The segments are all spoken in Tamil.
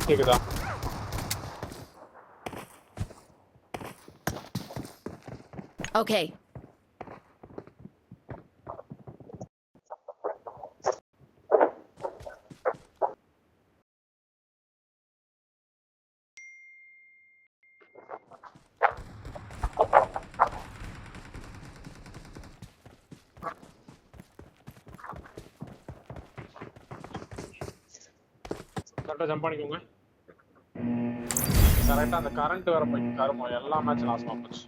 கேக்குதா? Okay. கரெக்டா ஜம்ப் பண்ணிக்கோங்க. கரெக்டா அந்த கரண்ட் வர போய் கருமோ எல்லா மேட்ச் நாசமா போச்சு.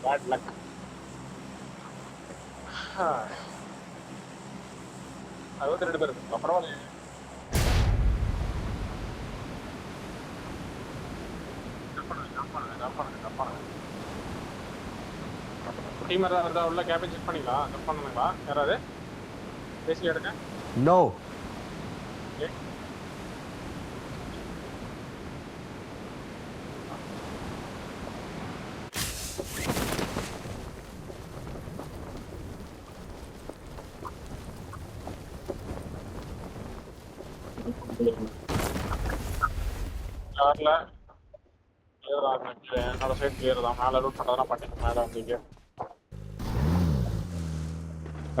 Bad luck. 62 பேர் இருக்கு. பரவாயில்லையே. டீம் இருந்தா உள்ள கேபின் செக் பண்ணிக்கலாம். செக் பண்ணுங்களா யாராவது பேசி எடுங்க. No. கார்ல கிளியர் ஆகும். என்னோட சைட் கிளியர் தான். மேலே ரூட் பண்ணுறதுலாம் பண்ணிட்டு மேலே வந்தீங்க.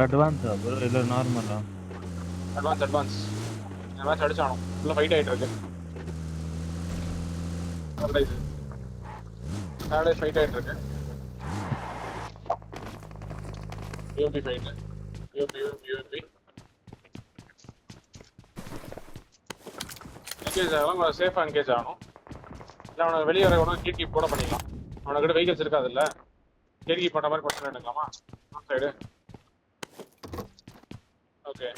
அட்வான்ஸா ப்ரோ இல்ல நார்மலா? அட்வான்ஸ் இந்த மேட்ச் அடிச்சானோ உள்ள ஃபைட் ஆயிட்டு இருக்கு. சாட்டர்டே ஃபைட் ஆயிட்டு இருக்கு. UP fight. யூபி என்கேஜ் ஆகலாம். சேஃபாக என்கேஜ் ஆகணும். இல்லை அவனுக்கு வெளியே வர உடனே கேட் கீப் கூட பண்ணிக்கலாம். அவனுக்கிட்ட வெஹிக்கல்ஸ் இருக்காது இல்லை. கேட் கீப் பண்ணுற மாதிரி கொஸ்டின் எடுக்கலாமா? On side. ஓகே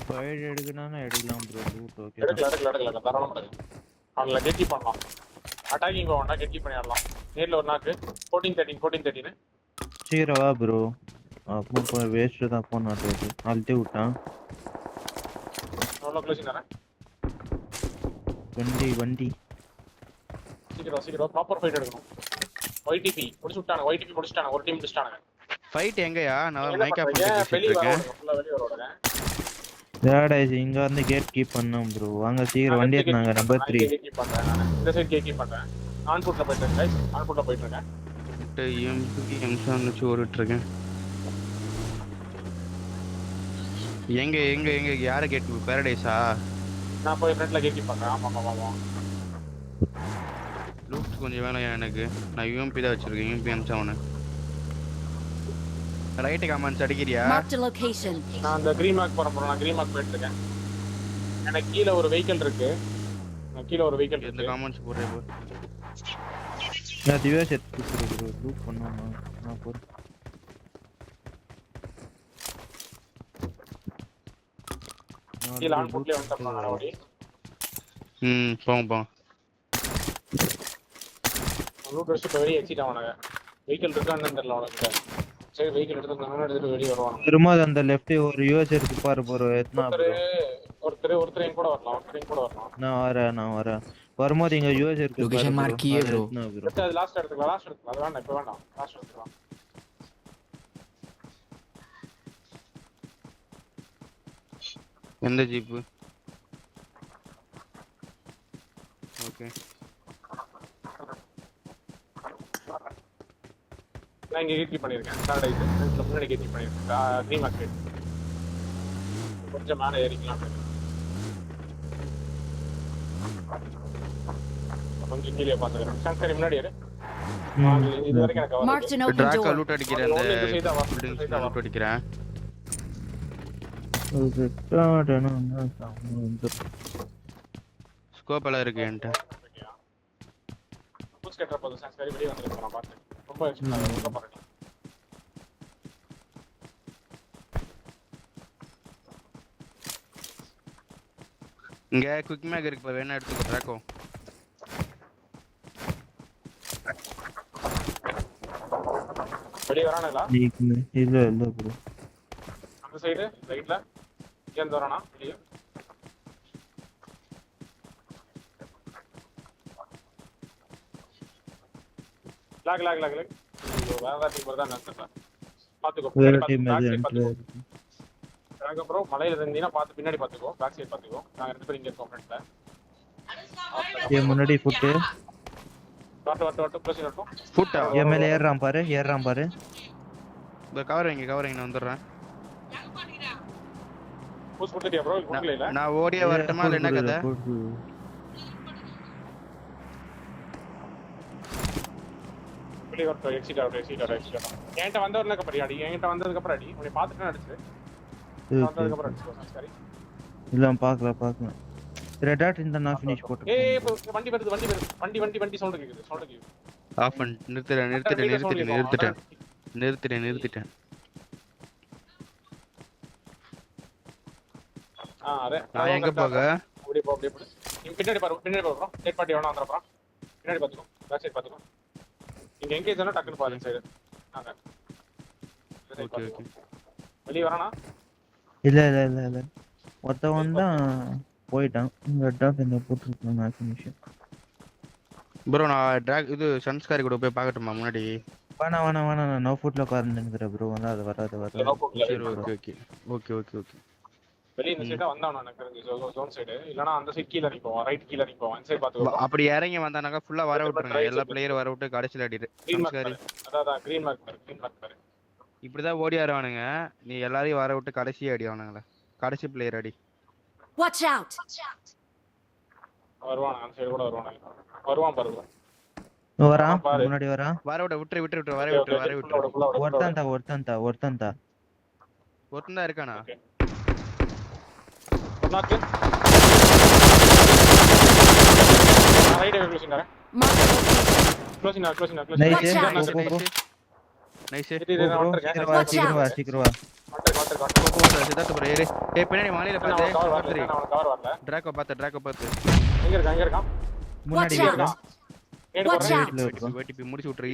ஃபைட் எடுக்கணும்னா எடுக்கலாம் ப்ரோ. Loot okay. எடுக்கலாம் தாராளமாக எடுக்கலாம். அவனில் கேட் கீப் பண்ணலாம். அட்டாக்கிங் போவேன்னா கேட் கீப் பண்ணிடலாம். நேரில் ஒரு நாக்கு 14-13 சீக்கிரம் வா ப்ரோ. அப்போ வேஸ்ட் தான் போன் ஆட்டோது அழுத்தி விட்டான். எவ்வளோ க்ளோசிங் தரேன். வண்டி சீக்கிரம் ப்ராப்பர் ஃபைட் எடுக்கணும். ஒய்டிபி முடிச்சுட்டானுங்க. ஒரு டீம் முடிச்சுட்டானுங்க. ஃபைட் எங்கயா? நான் மைக் ஆஃப் வெளியே பண்ணிட்டு இருக்கேன். வெளியே வரோடுங்க. டேடாய்ஸ் இங்க வந்து கேட் கீப் பண்ணோம் ப்ரோ. வாங்க சீக்கிரம் வண்டி ஏத்துனாங்க. நம்பர் 3 இந்த சைடு கேட் கீப் பண்றேன். ஆன் ஃபுட்ல போயிட்டு இருக்கேன் गाइस. ஆன் ஃபுட்ல போயிட்டு இருக்கேன். எம்7 வச்சு ஓடிட்டு இருக்கேன். எங்க யார கேட்? பாரடைஸா? நான் போய் ஃப்ரண்ட்ல கேட் கீப் பண்றேன். ஆமா லூட் கொஞ்சம் வேணும் எனக்கு. நான் யூஎம்பி தான் வச்சிருக்கேன். UMP M7. ரைட் கமெண்ட்ஸ் அடிக்கிறியா? Marked a location. நான் அந்த கிரீன் மார்க் போறேன். நான் கிரீன் மார்க் போயிட்டு இருக்கேன். எனக்கு கீழ ஒரு வெஹிக்கிள் இருக்கு. இந்த கமெண்ட்ஸ் போடுறேன் bro. நான் திவ்யா செட் குடுக்குறேன் ப்ரோ. லூட் பண்ணோமா? நான் போறேன். கீழ ஆன் ஃபுட்ல வந்துட்டேன் நான் ஓடி. போங்க. லூட் வச்சு வெளியே எக்ஸிட் ஆவனாங்க. வெஹிக்கிள் இருக்கான்னு தெரியல அவனுக்கு. சரி வெஹிக்கிள் எடுத்து வெளியே வருவாங்க. திரும்ப அந்த லெஃப்ட் ஒரு யூஎஸ் இருக்கு பாரு ப்ரோ. எத்தனை ஒருத்தர் என் கூட வரலாம். நான் வரேன். வரும்போது இங்க யூஎஸ் இருக்கு. Location mark किए bro. அது லாஸ்ட் எடுத்துக்கலாம். அது வேண்டாம். இப்போ வேண்டாம். லாஸ்ட் எடுத்துக்கலாம். எந்த ஜீப்? ஓகே. நான் இங்க கீப் பண்ணிருக்கேன். சார்டைஸ் முன்னாடி கீப் பண்ணிருக்கேன். க்ரீன் மார்க்கெட் கொஞ்சம் மேலே ஏறிக்கலாம். கொஞ்சம் கீழே பாத்துக்கிறேன். சங்கரி முன்னாடி ஏறு. இது வரைக்கும் எனக்கு Marked an open டிராக்கா door. Loot அடிக்கிறேன். அந்த பில்டிங்ஸ் லூட் அடிக்கிறேன். ஸ்கோப் எல்லாம் இருக்கு என்கிட்ட. புஷ் கட்டற போது சங்கரி வெளிய வந்துருக்கு. நான் பார்த்தேன். ரொம்ப எக்ஸ்ட்ரா பாருங்க. இங்க குயிக் மேக் இருக்கு பா. வேணா எடுத்துக்கோ டிராக்கோ. வெளிய வரானுங்களா இல்ல ப்ரோ. அந்த சைடு ரைட்ல இங்க இருந்து வரானா வெளிய லாக் ஐயோ வேற டீம் தான் நினைச்சேன் பாத்துக்கோ வேற பின்னாடி டீம் பேக் அது சைடு என்ட்ரி. பாத்துக்கோ ராக ப்ரோ மலையில இருந்தீனா பாத்து பின்னாடி பாத்துக்கோ பேக் சைடு பாத்துக்கோ நாங்க ரெண்டு பேரும் இங்க இருக்கோம் ஃப்ரண்ட்ல ஏன் முன்னாடி ஃபுட் வட்டு ப்ளஸ் வரட்டும் ஃபுட்டா என் மேல ஏறான் பாரு இந்த கவர் வைங்க நான் வந்துடுறேன். பூஸ் கொடுத்துட்டியா ப்ரோ கொடுக்கல இல்ல நான் ஓடியே வரட்டுமா இல்ல என்ன கதை? வெளிய வரட்டும் எக்ஸிட் ஆகட்டும் என்கிட்ட வந்தவர்ல அப்புறம் அடி என்கிட்ட வந்ததுக்கு அப்புறம் அடி உன்னை பார்த்துட்டு அடிச்சு வந்ததுக்கு அப்புறம் அடிச்சு சரி இல்ல பார்க்கலாம். ரெட் டாட் இந்த நான் ஃபினிஷ் போட்டு. ஏய் வண்டி வருது வண்டி சவுண்ட் கேக்குது ஆஃப் பண்ணு. நிறுத்திட்டேன். அதே நான் எங்க போக? அப்படியே போ நீ பின்னாடி பாரு ப்ரோ டேட் பார்ட்டி வேணா வந்தற ப்ரோ பின்னாடி பாத்துக்கோ பேக் சைடு பாத்துக்கோ இங்க எங்க இருந்தா டக்குன்னு பாரு சைடு ஓகே வெளிய வரானா இல்ல ஒருத்தவன் தான் போயிட்டான். ரெட் டாட் இந்த போட்டுருக்கான் நான் ஃபினிஷ். ப்ரோ நான் இது சன்ஸ்காரி கூட போய் பார்க்கட்டுமா முன்னாடி? வேணா நோ ஃபுட்ல உட்கார்ந்துங்கற ப்ரோ. வராது. சரி ஓகே. வெளிய இந்த சைடா வந்தானே எனக்கு தெரிஞ்சு ஜோன் சைடு இல்லனா அந்த சைடு கீழ நிப்போம் ரைட் கீழ நிப்போம் அந்த சைடு பாத்துக்கோ. அப்படி இறங்கி வந்தானாக்க ஃபுல்லா வர விட்டுருங்க. எல்லா பிளேயர் வர விட்டு கடைசில அடிடு. சன்ஸ்காரி அதான் கிரீன் மார்க் பாரு. இப்படிதான் ஓடி ஆடுவானுங்க. நீ எல்லாரையும் வர விட்டு கடைசி அடி அவனுங்கள. கடைசி பிளேயர் அடி. Watch out. வருவான் அந்த சைடு கூட வருவான் பாருங்க. வரான் முன்னாடி வரான். வர விட்டு வர விட்டு. ஒருத்தன் தான் இருக்கானா? ஒண்ணாக்கு ரைட் க்ளோசிங் வரேன். Closing nice. சீக்கிரம் வா. சித்தார்த்த ப்ரோ ஏறு. பின்னாடி மாலையில பாத்து கவர் வரல. டிராகோ பாத்து. எங்க இருக்கான் முன்னாடி Watch out. இருக்கான். Watch out. வெட்டி முடிச்சு விட்டுரு.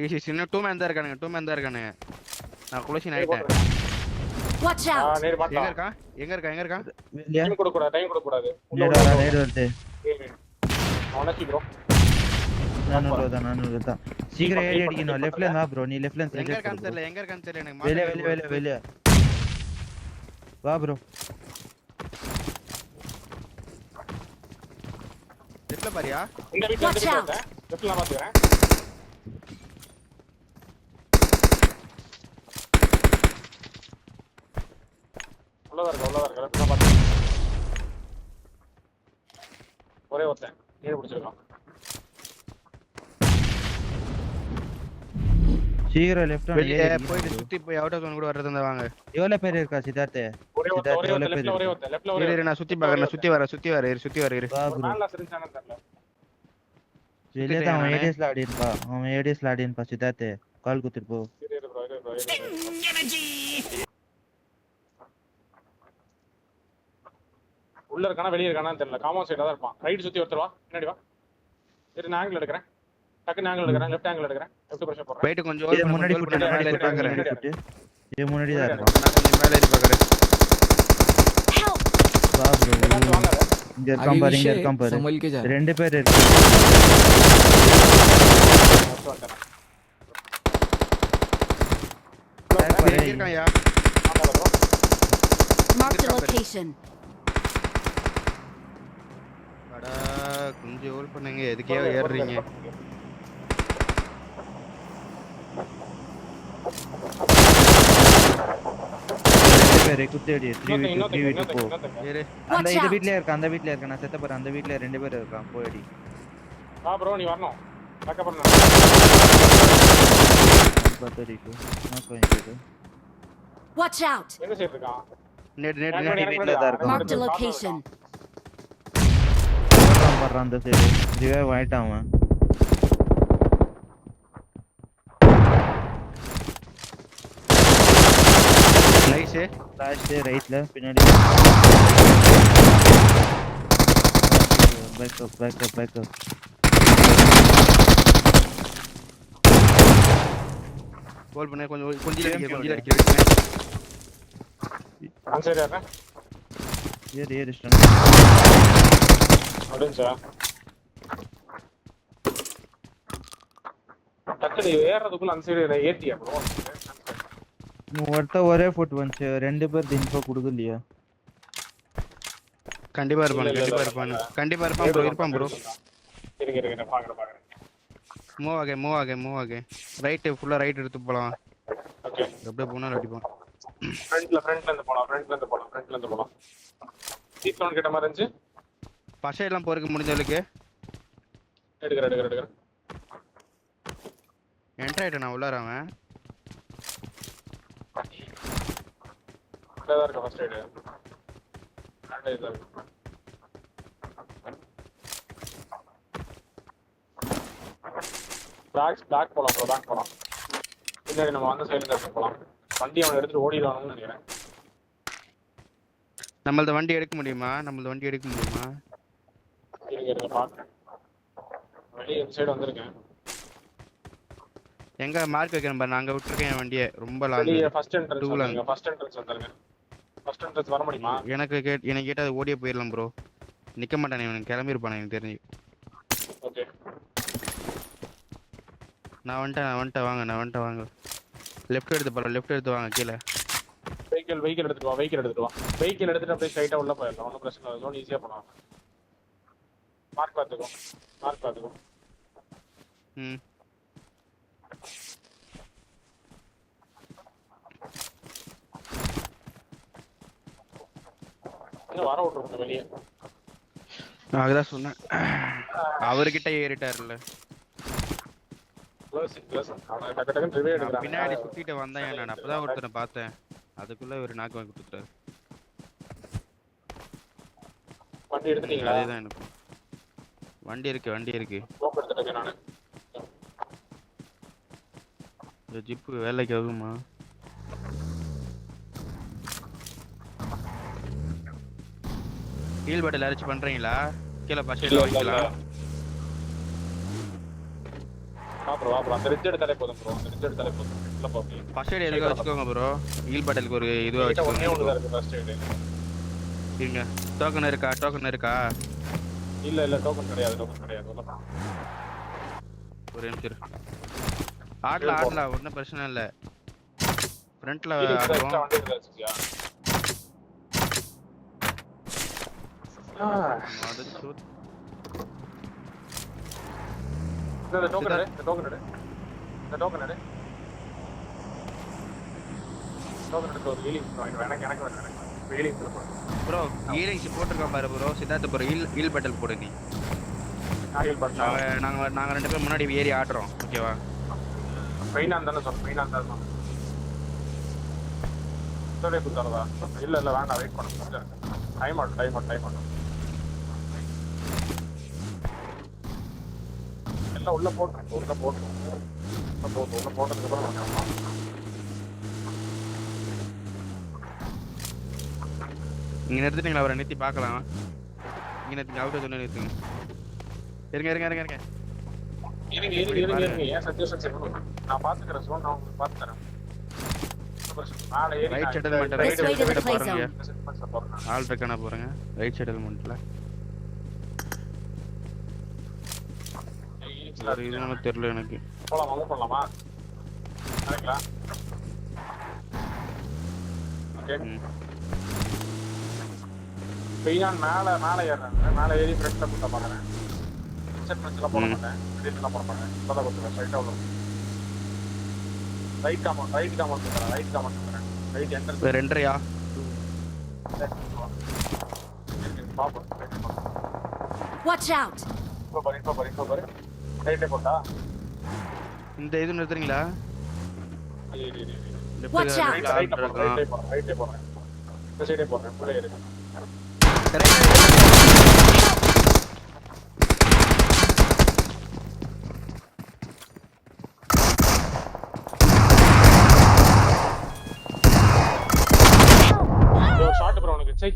ஈஸி இன்னும் 2 மேன் தான் இருக்கானுங்க. நான் க்ளோசிங் ஆயிட்டேன். Watch out. நேர் பாட்டா எங்க இருக்கான்? வெளிய டைம் கொடுக்க கூடாது நேடு வருது. அவனச்சி ப்ரோ நானூறு தான். சீக்கிரம் ஏறி அடிக்கணும். லெஃப்ட்ல இருந்தா ப்ரோ. நீ லெஃப்ட்ல இருந்து எங்க இருக்கான்னு தெரியல எனக்கு. வெளிய வா ப்ரோ. லெஃப்ட்ல பாரியா? இந்த வீட்ல Watch out. லெஃப்ட்ல நான் பாத்துறேன். உள்ள இருக்க லெஃப்ட்ல பாத்து. ஒரே ஒருத்தன் நீர் பிடிச்சிருக்கான். சீக்கிரம் லெஃப்ட் வெளிய போய் சுத்தி போய் அவுட் ஆஃப் ஜோன் கூட வரது இருந்தா வாங்க. எவ்வளவு பேர் இருக்கா சித்தார்த்? ஒரே லெஃப்ட்ல இரு நான் சுத்தி பார்க்கறேன். சுத்தி வர இரு. வா ப்ரோ. நான்ல சரிஞ்சானே தெரியல. வெளிய தான் அவன் ஏடிஎஸ்ல ஆடி இருப்பா. சித்தார்த் கால் குத்துட்டு போ. இரு ப்ரோ. உள்ள இருக்கானா வெளிய இருக்கானான்னு தெரியல. காம்பவுண்ட் சைடுல தான் இருப்பான். ரைட் சுத்தி ஒருத்தர் வா பின்னாடி வா. நான் ஆங்கிள் எடுக்கறேன். டக்கு ஆங்கிள் எடுக்கறேன். லெஃப்ட் ஆங்கிள் எடுக்கறேன். லெஃப்ட் பிரஷர் போடுறேன். போய்ட்டு கொஞ்சம் முன்னாடி போட்டு மேல ஏறி பார்க்கறேன். முன்னாடி தான் இருக்கான். நான் கொஞ்சம் மேல ஏறி பார்க்கறேன். Help. வா ப்ரோ. வாங்க. இங்க இருக்கான் பாரு. संभल के जा ரெண்டு பேர் இருக்காங்க. எங்க இருக்கான்யா? Mark the location. அட கொஞ்சம் ஹோல்ட் பண்ணுங்க. எதுக்கே ஏறுறீங்க? ரெண்டு பேர் குத்தேடி 3v2 போ. ஏறு. அந்த இந்த வீட்லயே இருக்கான். நான் செத்த போறேன். அந்த வீட்ல ரெண்டு பேர் இருக்கான். போடி. வா ப்ரோ நீ வரணும். பேக்கப் பண்ணு. பத்தடிக்கு நான் போயிட்டு. Watch out. எங்க சைடு இருக்கான்? நேட் வீட்ல தான் இருக்கான். Mark the location. பண்றான் அந்த சைடு. ரிவைவ் ஆயிட்டான் அவன். நைஸ். லாஸ்ட் ரைட்ல பின்னாடி. பேக்கப். ஹோல்ட் பண்ணு கொஞ்சம் TMP அடிக்கிறேன் அந்த சைடு யாரா ஏறு ஸ்டன் அப்படிஞ்சா டக்குனு ஏறதுக்குள்ள அந்த சைடு ஏத்தியா ப்ரோ ஒரே ஃபுட் வந்துச்சு 2 பேர் இன்ஃபோ கொடுக்கலையா கண்டிப்பா இருப்பான் ப்ரோ இருப்பான் ப்ரோ இருங்க பாக்குறேன் மூவ் ஆகே ரைட் ஃபுல்லா ரைட் எடுத்து போலாம் ஓகே அப்படியே போனாலும் அடிப்பான் ஃப்ரண்ட்ல இருந்து போலாம் சீட் சவுண்ட் கேட்ட மாதிரி இருந்துச்சு பசை எல்லாம் போறதுக்கு முடிஞ்சவளுக்கு எடுக்கிறேன் என்டர் ஆயிட்டேன் நான் உள்ளார அவன் தான் இருக்கு ஃபர்ஸ்ட் எய்டு பேக் போலாம் ப்ரோ பேக் போலாம் பின்னாடி நம்ம அந்த சைடுல இருந்து போலாம் வண்டி அவன் எடுத்துட்டு ஓடிடுவானுன்னு நினைக்கிறேன் நம்மளது வண்டி எடுக்க முடியுமா இருங்க பாக்குறேன் வெளியே இந்த சைடு வந்திருக்கேன் எங்க மார்க் வைக்கிறேன் பாரு நாங்க விட்டுருக்கேன் என் வண்டியை ரொம்ப லாங் வெளியே ஃபர்ஸ்ட் என்ட்ரன்ஸ் வந்துருங்க ஃபர்ஸ்ட் என்ட்ரன்ஸ் வர முடியுமா எனக்கு கேட்டா அது ஓடியே போயிடலாம் ப்ரோ நிக்க மாட்டானே இவனுக்கு கிளம்பியிருப்பானே எனக்கு தெரிஞ்சு ஓகே நான் வந்துட்டேன் வாங்க லெஃப்ட் எடுத்து வாங்க கீழே வெஹிக்கிள் எடுத்துட்டு வா வெஹிக்கிள் எடுத்துட்டு அப்படியே ஸ்ட்ரைட்டா உள்ள போயிடலாம் ஒன்றும் பிரச்சனை இல்லை ஜோன் ஈஸியா போலாம் மார்க் பார்த்துக்கோ ம் இன்னும் வர விட்டுருங்க வெளியே நான் அதுதான் சொன்னேன் அவர்கிட்ட ஏறிட்டாருல்ல பின்னாடி சுத்திட்டு வந்தேன் நான் அப்பதான் ஒருத்தனை பார்த்தேன் அதுக்குள்ள ஒரு நாக்கு வாங்கி கொடுத்துட்டாரு வண்டி எடுத்துட்டீங்களா அதேதான் எனக்கு வண்டி இருக்கு இந்த ஜிப்பு வேலைக்கு ஆகுமா ஹீல் பாட்டில் அரைச்சு பண்றீங்களா கீழே பஸ்ல வாங்கிக்கலாம் அந்த ரிட்ஜ் எடுத்தாலே போதும் உள்ள போங்க ஃபர்ஸ்ட் எய்ட் எதுக்கு வச்சுக்கோங்க ப்ரோ ஹீல் பாட்டிலுக்கு ஒரு இதுவா ஒண்ணே ஒண்ணு தான் வச்சுக்கோங்க இருக்கு ஃபர்ஸ்ட் எய்ட் இருங்க டோக்கன் இருக்கா இல்ல டோக்கன் கிடையாது உள்ள ஒரு நிமிஷம் ஆடலாம் ஒன்றும் பிரச்சனை இல்லை ஃப்ரண்ட்ல ஆடுவோம் வண்டி எடுத்து இந்த டோக்கன் எடு ஒரு ஹீலிங் எனக்கு ஹீலிங் ப்ரோ ஹீலிங்ஸ் போட்டுருக்கோம் பாரு bro Siddhartha bro heel battle போடு நீ ஹீல் பண்ணா நாங்க ரெண்டு பேரும் முன்னாடி ஏறி ஆடுறோம் ஓகேவா பெயினா இருந்தானே சொல் சொல்லே குத்தாரதா இல்ல வேண்டாம் வெயிட் பண்ணு டைம் ஆகும் எல்லாம் உள்ள போட்டதுக்கு அப்புறம் இங்க நிறுத்திட்டீங்களா அவரை நிறுத்தி பார்க்கலாம் இங்க நிறுத்திங்க அவுட் சொல்லி நிறுத்துங்க இருங்க ஏன் சஜஷன் செக் பண்ணுங்க நான் பாத்துக்கிறேன் ஜோன் நான் உங்களுக்கு பாத்து தரேன் மேலே ஏறி right settlement This way to the play பாருங்க zone. ஆல் இருக்கான போறேங்க ரைட் செட்டில்மென்ட்ல ஒரு இதுன்னு தெரியல எனக்கு போலாமா சரிங்களா ஓகே பெயினான் மேலே ஏறி ஃப்ரெண்ட்ல கூட்ட பாக்குறேன் செட் பண்ணல போட மாட்டேன் வெளியில போட மாட்டேன் இப்பதான் கொடுத்துறேன் ஸ்ட்ரைட்டா உள்ள ரைட் காமௌண்ட் ரைட் என்ட்ரன்ஸ் ரெண்டரையா பாப்போம் Watch out! இப்போ பாரு ரைட்டே போட்டா இந்த இது நிறுத்துறீங்களா Watch out. ரைட்டே போறேன் இந்த சைடே போறேன் உள்ளே இருக்கு ஷாட் ப்ரோ உனக்கு சை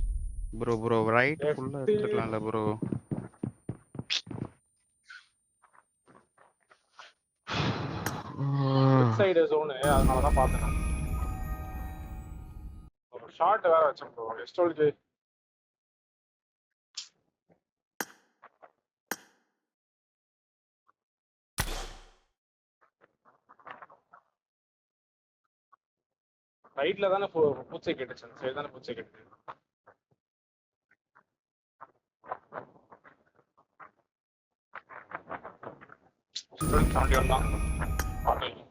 ப்ரோ ரைட் ஃபுல்லா எடுத்துக்கலாம்ல ப்ரோ சைடு ஜோனு அதனால தான் பார்த்தேன். ஒரு ஷார்ட் வேற வச்சேன் ப்ரோ. எஸ்டோலுக்கு ரைட்ல தானே பூச்சை கேட்டுச்சு. அந்த சைடு தானே பூச்சை கேட்டுச்சு. தான்